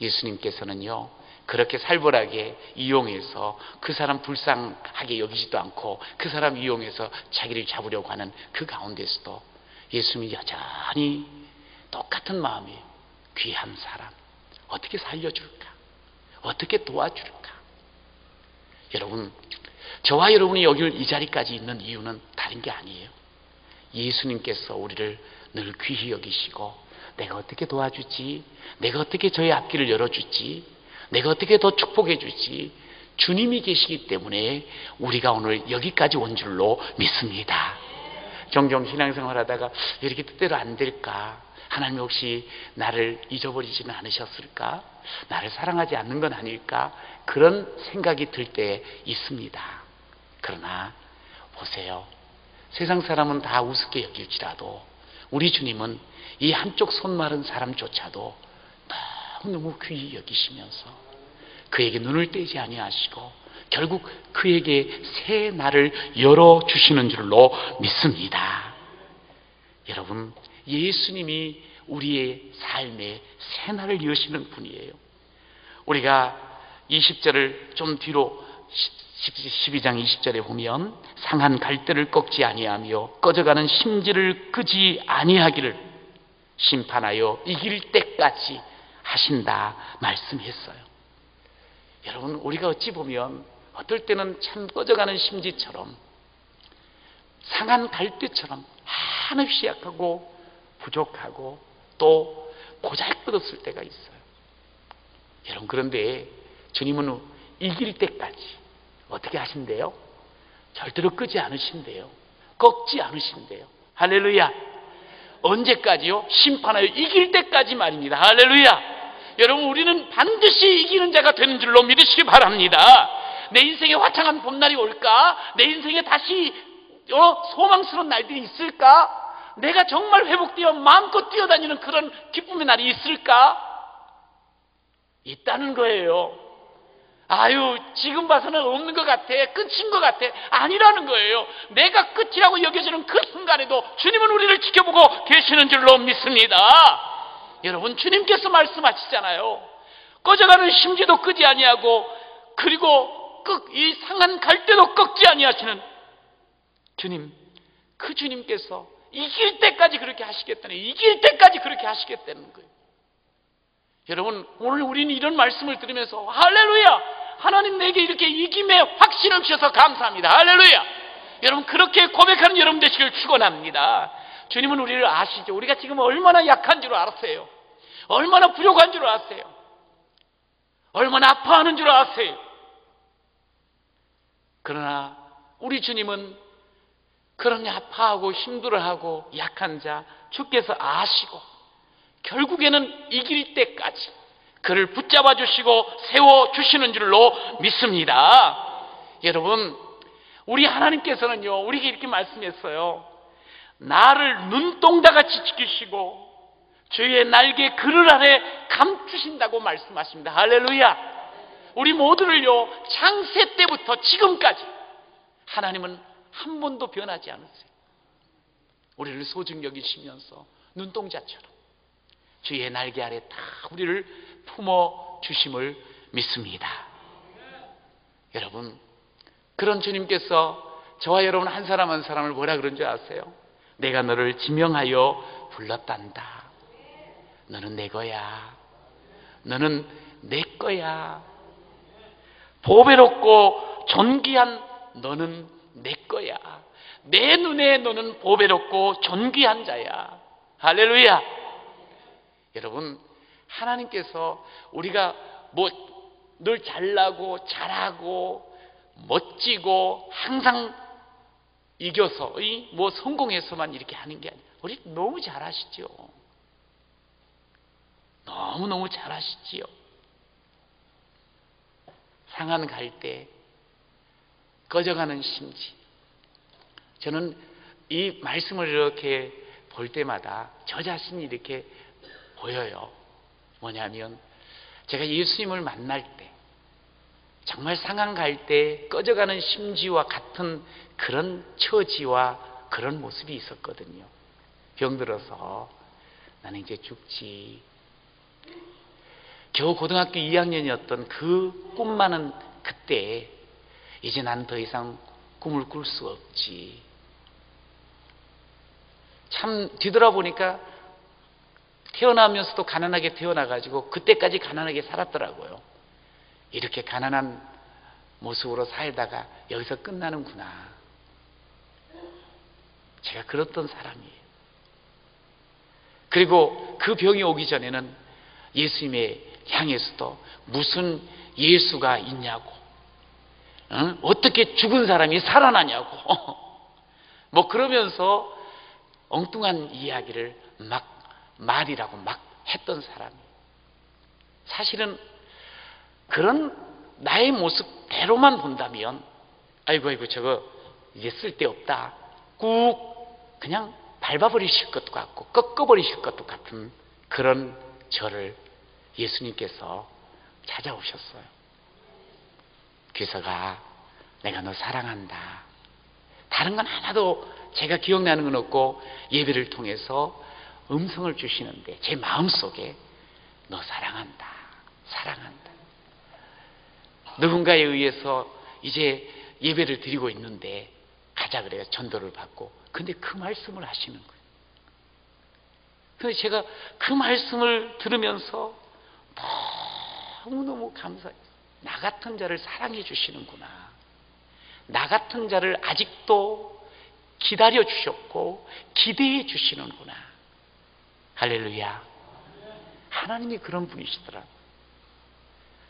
예수님께서는요, 그렇게 살벌하게 이용해서 그 사람 불쌍하게 여기지도 않고 그 사람 이용해서 자기를 잡으려고 하는 그 가운데서도 예수님이 여전히 똑같은 마음이에요. 귀한 사람 어떻게 살려줄까? 어떻게 도와줄까? 여러분, 저와 여러분이 여기 이 자리까지 있는 이유는 다른 게 아니에요. 예수님께서 우리를 늘 귀히 여기시고 내가 어떻게 도와주지? 내가 어떻게 저의 앞길을 열어주지? 내가 어떻게 더 축복해 주지? 주님이 계시기 때문에 우리가 오늘 여기까지 온 줄로 믿습니다. 종종 신앙생활 하다가 이렇게 뜻대로 안 될까? 하나님 혹시 나를 잊어버리지는 않으셨을까? 나를 사랑하지 않는 건 아닐까? 그런 생각이 들 때 있습니다. 그러나 보세요. 세상 사람은 다 우습게 여길지라도 우리 주님은 이 한쪽 손 마른 사람조차도 너무 귀히 여기시면서 그에게 눈을 떼지 아니하시고 결국 그에게 새 날을 열어주시는 줄로 믿습니다. 여러분, 예수님이 우리의 삶에 새 날을 여시는 분이에요. 우리가 20절을 좀 뒤로 12장 20절에 보면 상한 갈대를 꺾지 아니하며 꺼져가는 심지를 끄지 아니하기를 심판하여 이길 때까지 하신다 말씀했어요. 여러분, 우리가 어찌 보면 어떨 때는 참 꺼져가는 심지처럼 상한 갈대처럼 한없이 약하고 부족하고 또 보잘것없을 때가 있어요. 여러분, 그런데 주님은 이길 때까지 어떻게 하신대요? 절대로 끄지 않으신대요. 꺾지 않으신대요. 할렐루야. 언제까지요? 심판하여 이길 때까지 말입니다. 할렐루야. 여러분, 우리는 반드시 이기는 자가 되는 줄로 믿으시기 바랍니다. 내 인생에 화창한 봄날이 올까? 내 인생에 다시 소망스러운 날들이 있을까? 내가 정말 회복되어 마음껏 뛰어다니는 그런 기쁨의 날이 있을까? 있다는 거예요. 아유, 지금 봐서는 없는 것 같아, 끝인 것 같아. 아니라는 거예요. 내가 끝이라고 여겨지는 그 순간에도 주님은 우리를 지켜보고 계시는 줄로 믿습니다. 여러분, 주님께서 말씀하시잖아요. 꺼져가는 심지도 끄지 아니하고, 그리고 이 상한 갈대도 꺾지 아니하시는 주님, 그 주님께서 이길 때까지 그렇게 하시겠다네. 이길 때까지 그렇게 하시겠다는 거예요. 여러분, 오늘 우리는 이런 말씀을 들으면서 할렐루야, 하나님 내게 이렇게 이김의 확신을 주셔서 감사합니다. 할렐루야. 여러분, 그렇게 고백하는 여러분 되시길 축원합니다. 주님은 우리를 아시죠. 우리가 지금 얼마나 약한 줄 아세요. 얼마나 부족한 줄 아세요. 얼마나 아파하는 줄 아세요. 그러나 우리 주님은 그런 아파하고 힘들어하고 약한 자 주께서 아시고 결국에는 이길 때까지 그를 붙잡아 주시고 세워 주시는 줄로 믿습니다. 여러분, 우리 하나님께서는요, 우리에게 이렇게 말씀했어요. 나를 눈동자같이 지키시고 주의 날개 그늘 아래 감추신다고 말씀하십니다. 할렐루야. 우리 모두를요, 창세 때부터 지금까지 하나님은 한 번도 변하지 않으세요. 우리를 소중히 여기시면서 눈동자처럼 주의 날개 아래 다 우리를 품어 주심을 믿습니다. 여러분, 그런 주님께서 저와 여러분 한 사람 한 사람을 뭐라 그런 줄 아세요? 내가 너를 지명하여 불렀단다. 너는 내 거야. 너는 내 거야. 보배롭고 존귀한 너는 내 거야. 내 눈에 너는 보배롭고 존귀한 자야. 할렐루야. 여러분, 하나님께서 우리가 늘 잘나고 잘하고 멋지고 항상 이겨서 성공해서만 이렇게 하는 게 아니에요. 우리 너무 잘하시죠. 너무너무 잘하시지요. 상한 갈대, 꺼져가는 심지. 저는 이 말씀을 이렇게 볼 때마다 저 자신이 이렇게 보여요. 뭐냐면 제가 예수님을 만날 때 정말 상한 갈대, 꺼져가는 심지와 같은 그런 처지와 그런 모습이 있었거든요. 병들어서 나는 이제 죽지. 겨우 고등학교 2학년이었던 그 꿈 많은 그때 이제 나는 더 이상 꿈을 꿀 수 없지. 참 뒤돌아보니까 태어나면서도 가난하게 태어나가지고 그때까지 가난하게 살았더라고요. 이렇게 가난한 모습으로 살다가 여기서 끝나는구나. 제가 그랬던 사람이에요. 그리고 그 병이 오기 전에는 예수님의 향해서도 무슨 예수가 있냐고, 어떻게 죽은 사람이 살아나냐고 그러면서 엉뚱한 이야기를 말이라고 막 했던 사람이에요. 사실은 그런 나의 모습대로만 본다면 아이고 저거 이제 쓸데없다, 꾹 그냥 밟아버리실 것도 같고 꺾어버리실 것도 같은 그런 저를 예수님께서 찾아오셨어요. 귀서가 내가 너 사랑한다. 다른 건 하나도 제가 기억나는 건 없고 예배를 통해서 음성을 주시는데 제 마음속에 너 사랑한다. 사랑한다. 누군가에 의해서 이제 예배를 드리고 있는데 가자 그래요. 전도를 받고. 근데 그 말씀을 하시는 거예요. 그래서 제가 그 말씀을 들으면서 너무너무 감사해요. 나 같은 자를 사랑해 주시는구나. 나 같은 자를 아직도 기다려 주셨고 기대해 주시는구나. 할렐루야. 하나님이 그런 분이시더라.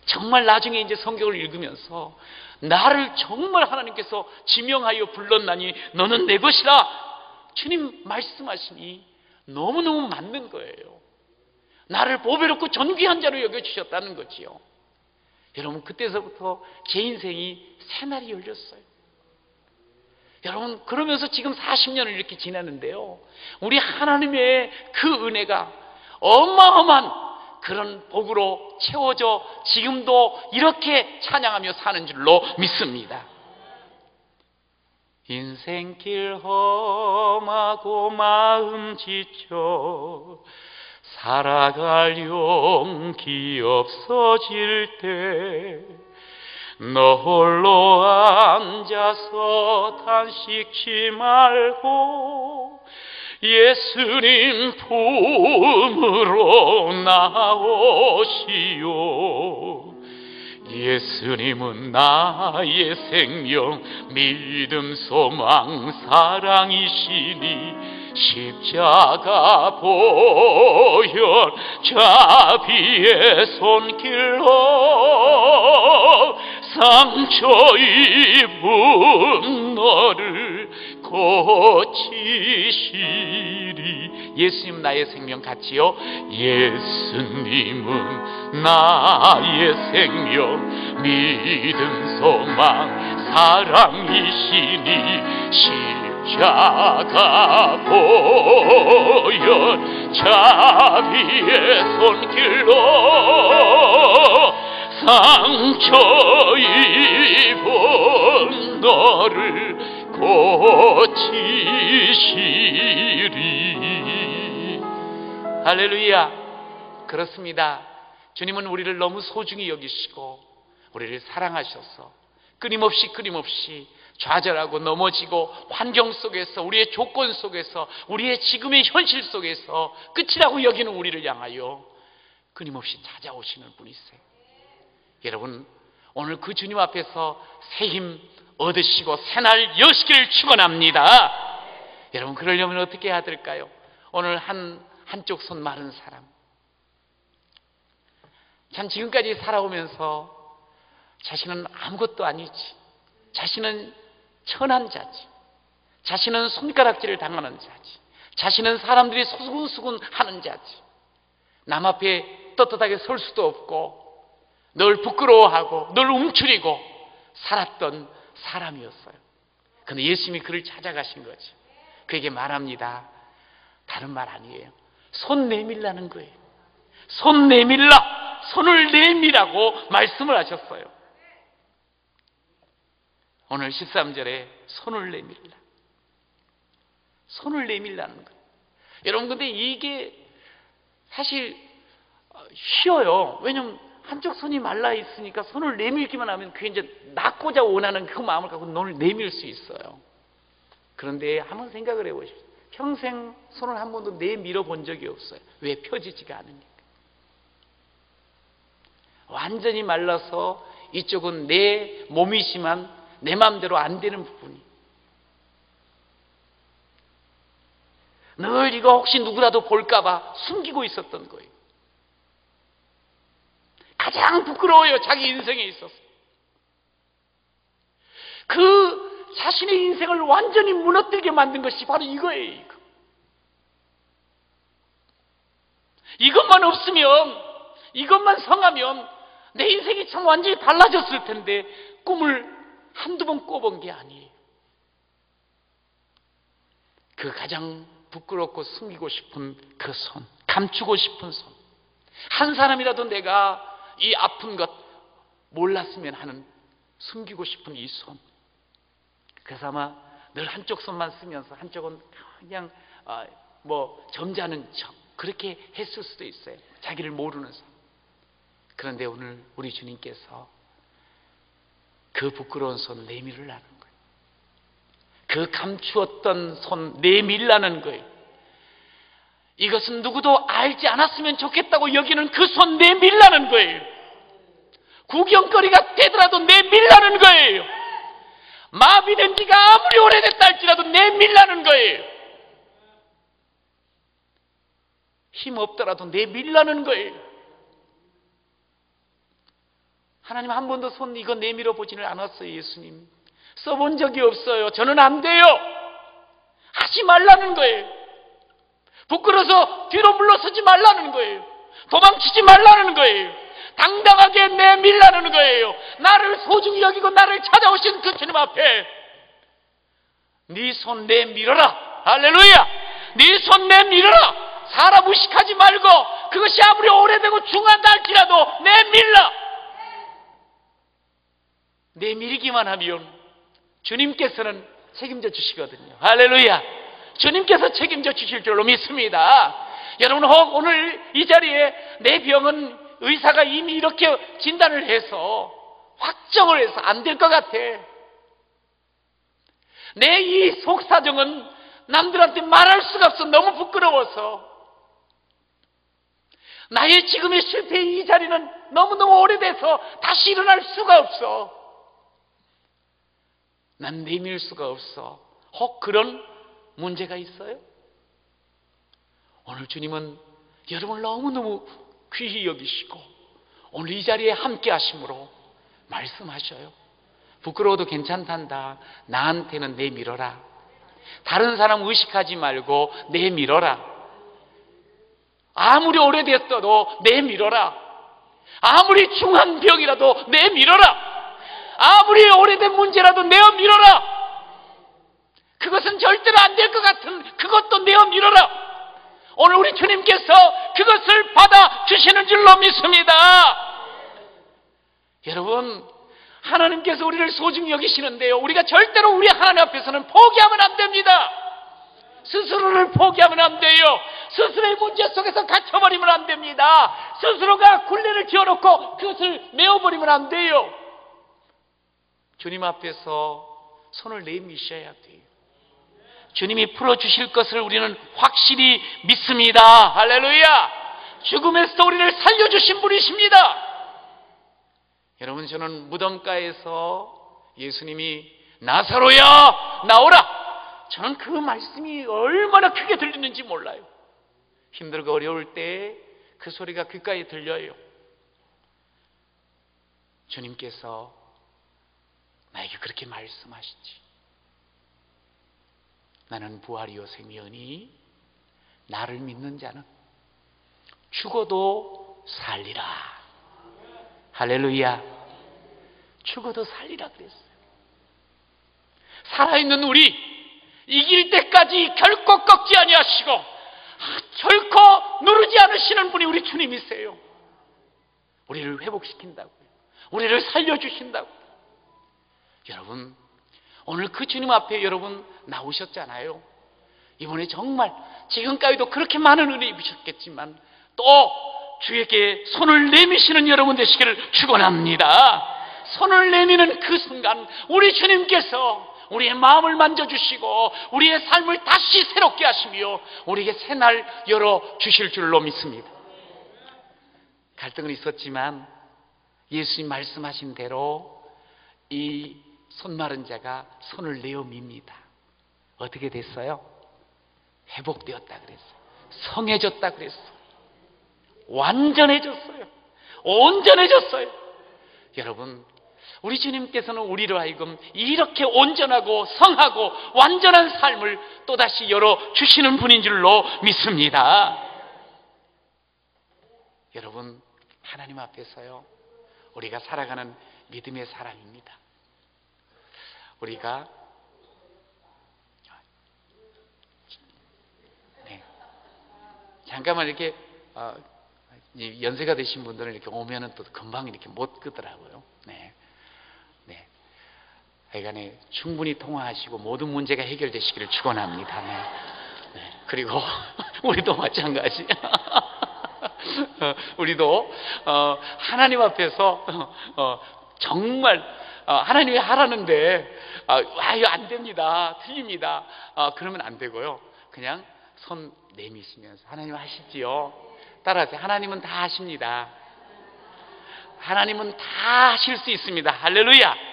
정말 나중에 이제 성경을 읽으면서 나를 정말 하나님께서 지명하여 불렀나니 너는 내 것이라 주님 말씀하시니 너무너무 맞는 거예요. 나를 보배롭고 존귀한 자로 여겨주셨다는 거지요. 여러분, 그때서부터 제 인생이 새날이 열렸어요. 여러분, 그러면서 지금 40년을 이렇게 지났는데요, 우리 하나님의 그 은혜가 어마어마한 그런 복으로 채워져 지금도 이렇게 찬양하며 사는 줄로 믿습니다. 인생길 험하고 마음 지쳐 살아갈 용기 없어질 때 너 홀로 앉아서 단식치 말고 예수님 품으로 나오시오. 예수님은 나의 생명, 믿음, 소망, 사랑이시니 십자가 보혈 자비의 손길로 상처 입은 너를 고치시리. 예수님 나의 생명 같이요. 예수님은 나의 생명, 믿음, 소망, 사랑이시니 십자가 보혈 자비의 손길로 상처 입은 너를 고치시리. 할렐루야. 그렇습니다. 주님은 우리를 너무 소중히 여기시고 우리를 사랑하셔서 끊임없이 좌절하고 넘어지고 환경 속에서, 우리의 조건 속에서, 우리의 지금의 현실 속에서 끝이라고 여기는 우리를 향하여 끊임없이 찾아오시는 분이세요. 여러분, 오늘 그 주님 앞에서 새 힘 얻으시고 새날 여시기를 축원합니다. 여러분, 그러려면 어떻게 해야 될까요? 오늘 한쪽 손 마른 사람, 참 지금까지 살아오면서 자신은 아무것도 아니지, 자신은 천한 자지, 자신은 손가락질을 당하는 자지, 자신은 사람들이 수군수군 하는 자지, 남 앞에 떳떳하게 설 수도 없고 늘 부끄러워하고 늘 움츠리고 살았던 사람이었어요. 그런데 예수님이 그를 찾아가신 거지. 그에게 말합니다. 다른 말 아니에요. 손 내밀라는 거예요. 손 내밀라, 손을 내밀라고 말씀을 하셨어요. 오늘 13절에 손을 내밀라, 손을 내밀라는 거예요. 여러분, 근데 이게 사실 쉬워요. 왜냐면 한쪽 손이 말라 있으니까 손을 내밀기만 하면 그게 이제 낳고자 원하는 그 마음을 갖고 너를 내밀 수 있어요. 그런데 한번 생각을 해보십시오. 평생 손을 한 번도 내밀어 본 적이 없어요. 왜? 펴지지가 않으니까. 완전히 말라서 이쪽은 내 몸이지만 내 마음대로 안 되는 부분이, 늘 이거 혹시 누구라도 볼까봐 숨기고 있었던 거예요. 가장 부끄러워요, 자기 인생에 있어서. 그 자신의 인생을 완전히 무너뜨리게 만든 것이 바로 이거예요. 이것만 없으면, 이것만 성하면 내 인생이 참 완전히 달라졌을 텐데 꿈을 한두 번 꿔본 게 아니에요. 그 가장 부끄럽고 숨기고 싶은 그 손, 감추고 싶은 손, 한 사람이라도 내가 이 아픈 것 몰랐으면 하는 숨기고 싶은 이 손. 그래서 아마 늘 한쪽 손만 쓰면서 한쪽은 그냥 점잖은 척 그렇게 했을 수도 있어요. 자기를 모르는 사람. 그런데 오늘 우리 주님께서 그 부끄러운 손 내밀으라는 거예요. 그 감추었던 손 내밀라는 거예요. 이것은 누구도 알지 않았으면 좋겠다고 여기는 그 손 내밀라는 거예요. 구경거리가 되더라도 내밀라는 거예요. 마비된 지가 아무리 오래됐다 할지라도 내밀라는 거예요. 힘 없더라도 내밀라는 거예요. 하나님 한 번도 손 이거 내밀어 보지를 않았어요. 예수님 써본 적이 없어요. 저는 안 돼요. 하지 말라는 거예요. 부끄러워서 뒤로 물러서지 말라는 거예요. 도망치지 말라는 거예요. 당당하게 내밀라는 거예요. 나를 소중히 여기고 나를 찾아오신 그 주님 앞에 네 손 내밀어라. 할렐루야. 네 손 내밀어라. 사람 의식하지 말고 그것이 아무리 오래되고 중하다 할지라도 내밀라. 내밀기만 하면 주님께서는 책임져 주시거든요. 할렐루야. 주님께서 책임져 주실 줄로 믿습니다. 여러분, 혹 오늘 이 자리에 내 병은 의사가 이미 이렇게 진단을 해서 확정을 해서 안 될 것 같아. 내 이 속사정은 남들한테 말할 수가 없어. 너무 부끄러워서. 나의 지금의 실패의 이 자리는 너무너무 오래돼서 다시 일어날 수가 없어. 난 내밀 수가 없어. 혹 그런 문제가 있어요? 오늘 주님은 여러분을 너무너무 귀히 여기시고 오늘 이 자리에 함께 하심으로 말씀하셔요. 부끄러워도 괜찮단다. 나한테는 내밀어라. 다른 사람 의식하지 말고 내밀어라. 아무리 오래됐어도 내밀어라. 아무리 중한 병이라도 내밀어라. 아무리 오래된 문제라도 내어밀어라. 그것은 절대로 안 될 것 같은 그것도 내어밀어라. 오늘 우리 주님께서 그것을 받아주시는 줄로 믿습니다. 여러분, 하나님께서 우리를 소중히 여기시는데요, 우리가 절대로 우리 하나님 앞에서는 포기하면 안 됩니다. 스스로를 포기하면 안 돼요. 스스로의 문제 속에서 갇혀버리면 안 됩니다. 스스로가 굴레를 지어놓고 그것을 메워버리면 안 돼요. 주님 앞에서 손을 내미셔야 돼요. 주님이 풀어주실 것을 우리는 확실히 믿습니다. 할렐루야. 죽음에서 우리를 살려주신 분이십니다. 여러분, 저는 무덤가에서 예수님이 나사로야 나오라, 저는 그 말씀이 얼마나 크게 들리는지 몰라요. 힘들고 어려울 때 그 소리가 귓가에 들려요. 주님께서 나에게 그렇게 말씀하시지. 나는 부활이요 생명이니 나를 믿는 자는 죽어도 살리라. 할렐루야. 죽어도 살리라 그랬어요. 살아있는 우리 이길 때까지 결코 꺾지 아니하시고 결코 누르지 않으시는 분이 우리 주님이세요. 우리를 회복시킨다고요. 우리를 살려주신다고요. 여러분, 오늘 그 주님 앞에 여러분 나오셨잖아요. 이번에 정말 지금까지도 그렇게 많은 은혜 입으셨겠지만 또 주에게 손을 내미시는 여러분 되시기를 축원합니다. 손을 내미는 그 순간 우리 주님께서 우리의 마음을 만져주시고 우리의 삶을 다시 새롭게 하시며 우리에게 새날 열어주실 줄로 믿습니다. 갈등은 있었지만 예수님 말씀하신 대로 이 손마른 자가 손을 내어 밉니다. 어떻게 됐어요? 회복되었다 그랬어요. 성해졌다 그랬어요. 완전해졌어요. 온전해졌어요. 여러분, 우리 주님께서는 우리로 하여금 이렇게 온전하고 성하고 완전한 삶을 또다시 열어주시는 분인 줄로 믿습니다. 여러분, 하나님 앞에서요, 우리가 살아가는 믿음의 사람입니다. 우리가 잠깐만 이렇게 연세가 되신 분들은 이렇게 오면은 또 금방 이렇게 못 끄더라고요. 하여간에 충분히 통화하시고 모든 문제가 해결되시기를 축원합니다. 그리고 우리도 마찬가지. 우리도 하나님 앞에서 정말 하나님이 하라는데 이거 안 됩니다, 틀립니다, 그러면 안 되고요. 그냥 손 내미시면서 하나님 하시지요. 따라하세요. 하나님은 다 하십니다. 하나님은 다 하실 수 있습니다. 할렐루야.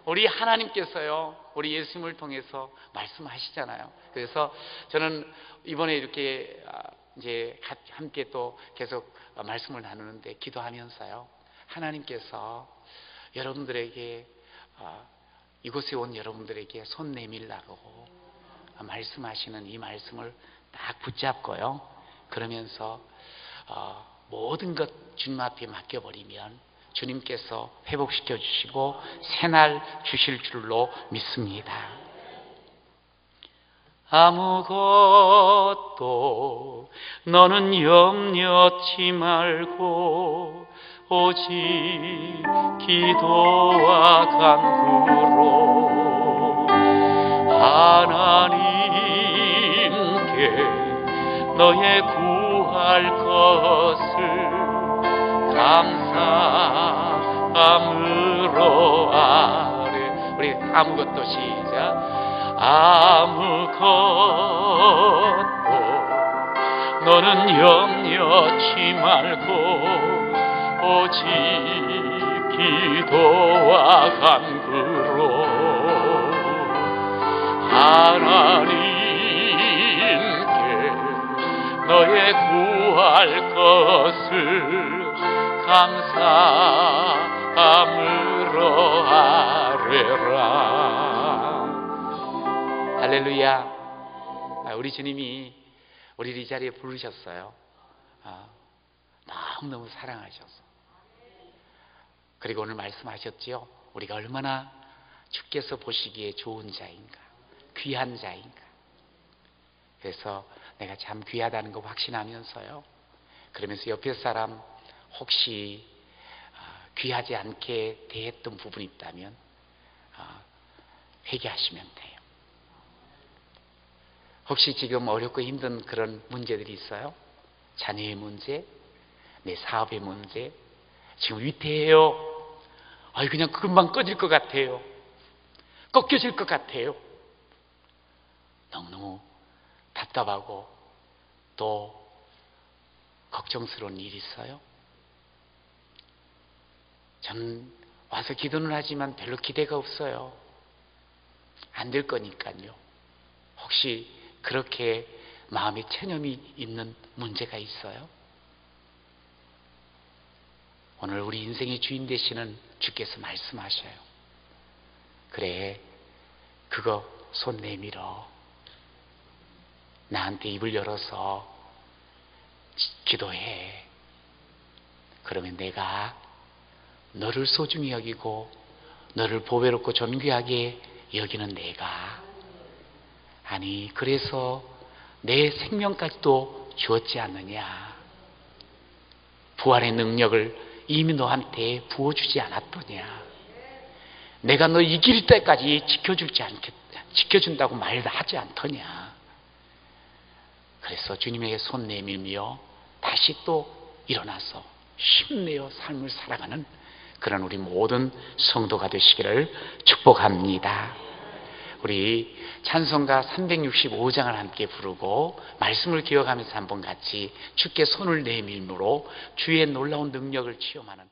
우리 하나님께서요, 우리 예수님을 통해서 말씀하시잖아요. 그래서 저는 이번에 이렇게 이제 함께 또 계속 말씀을 나누는데 기도하면서요, 하나님께서 여러분들에게 이곳에 온 여러분들에게 손 내밀라고 말씀하시는 이 말씀을 딱 붙잡고요. 그러면서 모든 것 주님 앞에 맡겨버리면 주님께서 회복시켜 주시고 새날 주실 줄로 믿습니다. 아무것도 너는 염려치 말고 오직 기도와 간구로 하나님께 너의 구할 것을 감사함으로 아뢰. 우리 아무것도 시작. 아무것도 너는 염려치 말고 오직 기도와 간구로 하나님께 너의 구할 것을 감사함으로 아뢰라. 할렐루야. 우리 주님이 우리를 이 자리에 부르셨어요. 너무너무 사랑하셔서. 그리고 오늘 말씀하셨지요. 우리가 얼마나 주께서 보시기에 좋은 자인가, 귀한 자인가. 그래서 내가 참 귀하다는 거 확신하면서요. 그러면서 옆에 사람 혹시 귀하지 않게 대했던 부분이 있다면 회개하시면 돼요. 혹시 지금 어렵고 힘든 그런 문제들이 있어요? 자녀의 문제, 내 사업의 문제, 지금 위태해요. 그냥 금방 꺼질 것 같아요. 꺾여질 것 같아요. 너무너무 답답하고 또 걱정스러운 일이 있어요. 저는 와서 기도는 하지만 별로 기대가 없어요. 안 될 거니까요. 혹시 그렇게 마음에 체념이 있는 문제가 있어요? 오늘 우리 인생의 주인 되시는 주께서 말씀하셔요. 그래, 그거 손 내밀어. 나한테 입을 열어서 기도해. 그러면 내가 너를 소중히 여기고 너를 보배롭고 존귀하게 여기는 내가, 아니 그래서 내 생명까지도 주었지 않느냐. 부활의 능력을 이미 너한테 부어주지 않았더냐. 내가 너 이길 때까지 지켜준다고 말도 하지 않더냐. 그래서 주님에게 손 내밀며 다시 또 일어나서 힘내어 삶을 살아가는 그런 우리 모든 성도가 되시기를 축복합니다. 우리 찬송가 365장을 함께 부르고 말씀을 기억하면서 한번 같이 주께 손을 내밀므로 주의 놀라운 능력을 체험하는